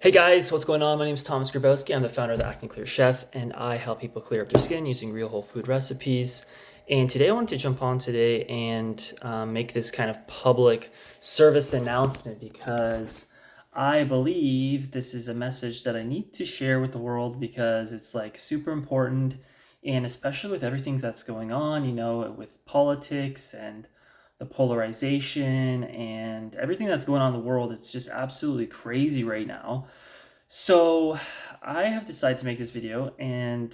Hey guys, what's going on? My name is Thomas Grabowski. I'm the founder of the Acne Clear Chef, and I help people clear up their skin using real whole food recipes. And today I wanted to jump on today and make this kind of public service announcement because I believe this is a message that I need to share with the world because it's like super important. And especially with everything that's going on, with politics and the polarization and everything that's going on in the world, it's just absolutely crazy right now. So I have decided to make this video, and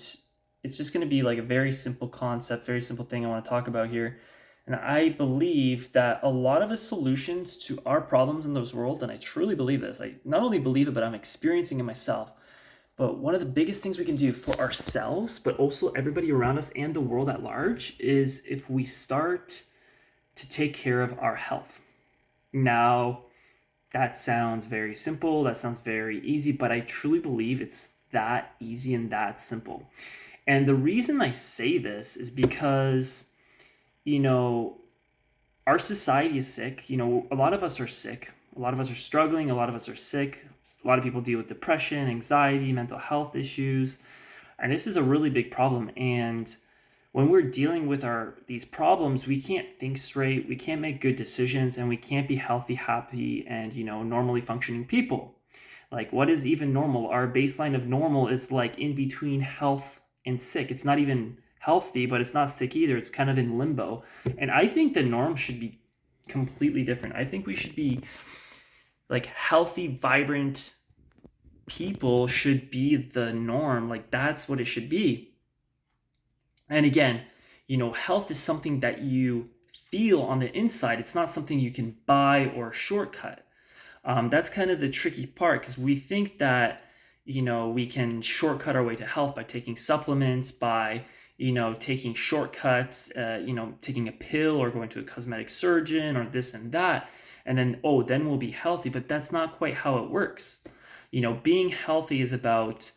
it's just going to be like a very simple concept, very simple thing I want to talk about here. And I believe that a lot of the solutions to our problems in this world, and I truly believe this, I not only believe it, but I'm experiencing it myself. But one of the biggest things we can do for ourselves, but also everybody around us and the world at large, is if we start to take care of our health. Now, that sounds very simple, that sounds very easy, but I truly believe it's that easy and that simple. And the reason I say this is because, you know, our society is sick. A lot of us are sick. A lot of us are struggling. A lot of us are sick. A lot of people deal with depression, anxiety, mental health issues. And this is a really big problem. And when we're dealing with these problems, we can't think straight, we can't make good decisions, and we can't be healthy, happy, and normally functioning people. Like, what is even normal? Our baseline of normal is like in between health and sick. It's not even healthy, but it's not sick either. It's kind of in limbo. And I think the norm should be completely different. I think we should be like healthy, vibrant people should be the norm. Like, that's what it should be. And again, health is something that you feel on the inside. It's not something you can buy or shortcut. That's kind of the tricky part because we think that, we can shortcut our way to health by taking supplements, by, taking shortcuts, taking a pill or going to a cosmetic surgeon or this and that. And then we'll be healthy. But that's not quite how it works. Being healthy is about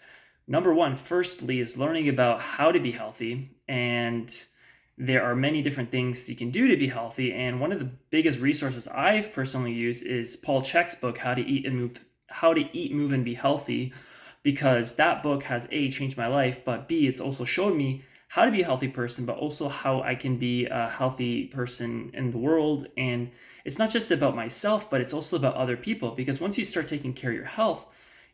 number one, firstly, is learning about how to be healthy. And there are many different things you can do to be healthy. And one of the biggest resources I've personally used is Paul Chek's book, How to Eat, Move, and Be Healthy, because that book has A, changed my life, but B, it's also showed me how to be a healthy person, but also how I can be a healthy person in the world. And it's not just about myself, but it's also about other people. Because once you start taking care of your health,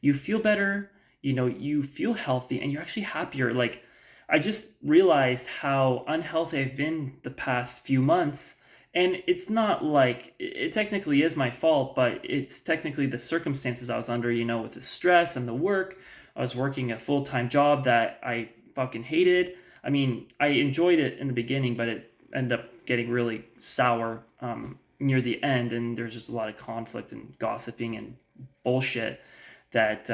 you feel better, you feel healthy, and you're actually happier. Like, I just realized how unhealthy I've been the past few months. And it's not like it technically is my fault, but it's technically the circumstances I was under, with the stress and the work. I was working a full-time job that I fucking hated. I mean, I enjoyed it in the beginning, but it ended up getting really sour near the end. And there's just a lot of conflict and gossiping and bullshit that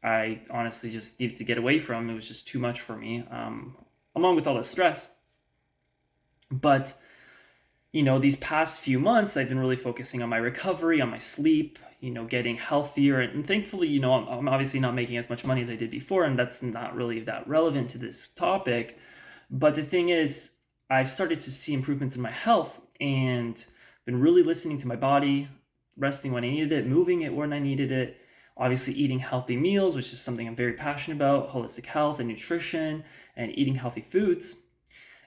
I honestly just needed to get away from. It was just too much for me, along with all the stress. But, these past few months, I've been really focusing on my recovery, on my sleep, getting healthier. And thankfully, I'm obviously not making as much money as I did before, and that's not really that relevant to this topic. But the thing is, I've started to see improvements in my health and been really listening to my body, resting when I needed it, moving it when I needed it, obviously eating healthy meals, which is something I'm very passionate about, holistic health and nutrition, and eating healthy foods.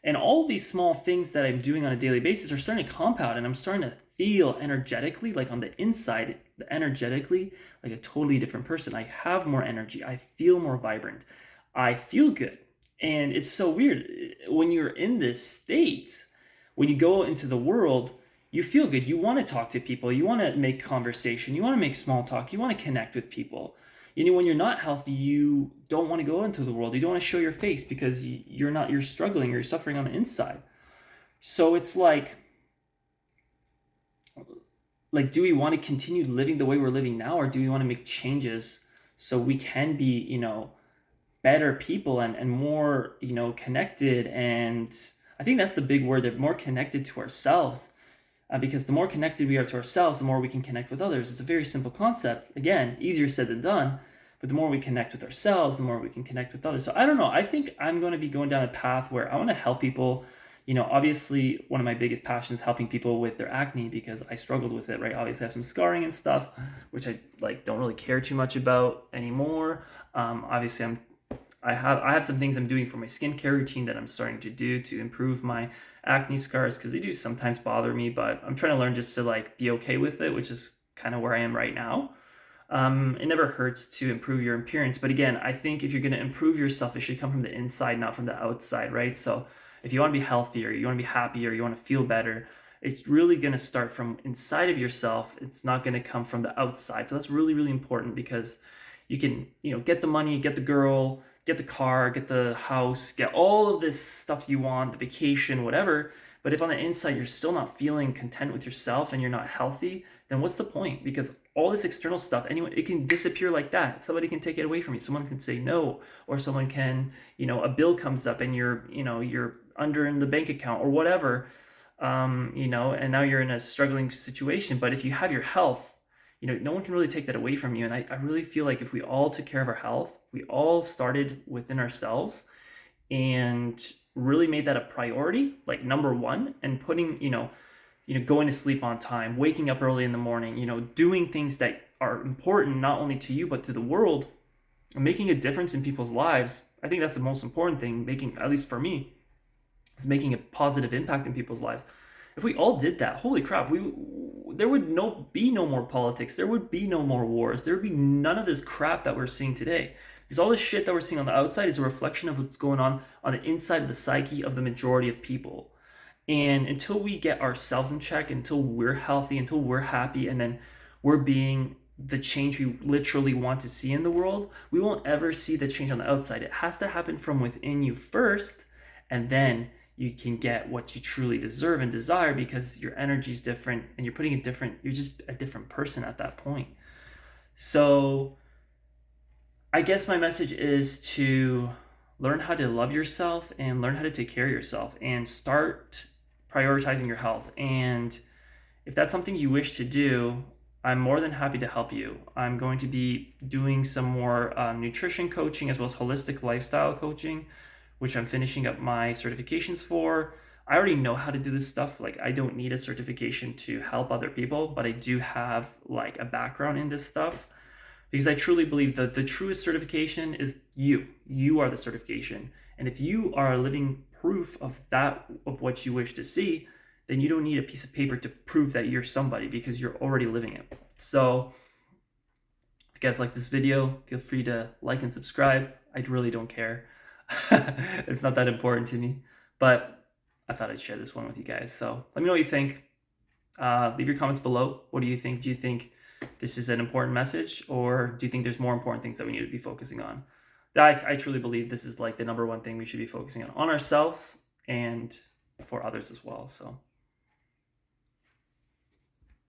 And all of these small things that I'm doing on a daily basis are starting to compound, and I'm starting to feel energetically, like on the inside, energetically, like a totally different person. I have more energy. I feel more vibrant. I feel good. And it's so weird. When you're in this state, when you go into the world, you feel good. You want to talk to people. You want to make conversation. You want to make small talk. You want to connect with people. When you're not healthy, you don't want to go into the world. You don't want to show your face because you're struggling or you're suffering on the inside. So it's like, do we want to continue living the way we're living now, or do we want to make changes so we can be, better people and more, connected? And I think that's the big word, that more connected to ourselves. Because the more connected we are to ourselves, the more we can connect with others. It's a very simple concept. Again, easier said than done. But the more we connect with ourselves, the more we can connect with others. So I don't know. I think I'm going to be going down a path where I want to help people, Obviously one of my biggest passions is helping people with their acne because I struggled with it, right? Obviously I have some scarring and stuff, which I don't really care too much about anymore. Obviously I have some things I'm doing for my skincare routine that I'm starting to do to improve my acne scars, because they do sometimes bother me, but I'm trying to learn just to be okay with it, which is kind of where I am right now. It never hurts to improve your appearance, but again, I think if you're going to improve yourself, it should come from the inside, not from the outside, right? So if you want to be healthier, you want to be happier, you want to feel better, it's really going to start from inside of yourself. It's not going to come from the outside. So that's really, really important, because you can, get the money, get the girl, get the car, get the house, get all of this stuff you want, the vacation, whatever. But if on the inside you're still not feeling content with yourself and you're not healthy, then what's the point? Because all this external stuff, anyone, it can disappear like that. Somebody can take it away from you. Someone can say no, or someone can, a bill comes up and you're under in the bank account or whatever, and now you're in a struggling situation. But if you have your health, no one can really take that away from you. And I really feel like if we all took care of our health, we all started within ourselves and really made that a priority, like number one, and putting, going to sleep on time, waking up early in the morning, doing things that are important, not only to you, but to the world, and making a difference in people's lives. I think that's the most important thing, at least for me, is making a positive impact in people's lives. If we all did that, holy crap, there would be no more politics. There would be no more wars. There would be none of this crap that we're seeing today. Because all this shit that we're seeing on the outside is a reflection of what's going on the inside of the psyche of the majority of people. And until we get ourselves in check, until we're healthy, until we're happy, and then we're being the change we literally want to see in the world, we won't ever see the change on the outside. It has to happen from within you first, and then you can get what you truly deserve and desire, because your energy is different and you're just a different person at that point. So I guess my message is to learn how to love yourself and learn how to take care of yourself and start prioritizing your health. And if that's something you wish to do, I'm more than happy to help you. I'm going to be doing some more nutrition coaching as well as holistic lifestyle coaching, which I'm finishing up my certifications for. I already know how to do this stuff. I don't need a certification to help other people, but I do have a background in this stuff, because I truly believe that the truest certification is you. You are the certification. And if you are a living proof of what you wish to see, then you don't need a piece of paper to prove that you're somebody, because you're already living it. So if you guys like this video, feel free to like and subscribe. I really don't care. It's not that important to me, but I thought I'd share this one with you guys. So let me know what you think. Leave your comments below. What do you think? Do you think this is an important message, or do you think there's more important things that we need to be focusing on? I truly believe this is the number one thing we should be focusing on ourselves and for others as well. So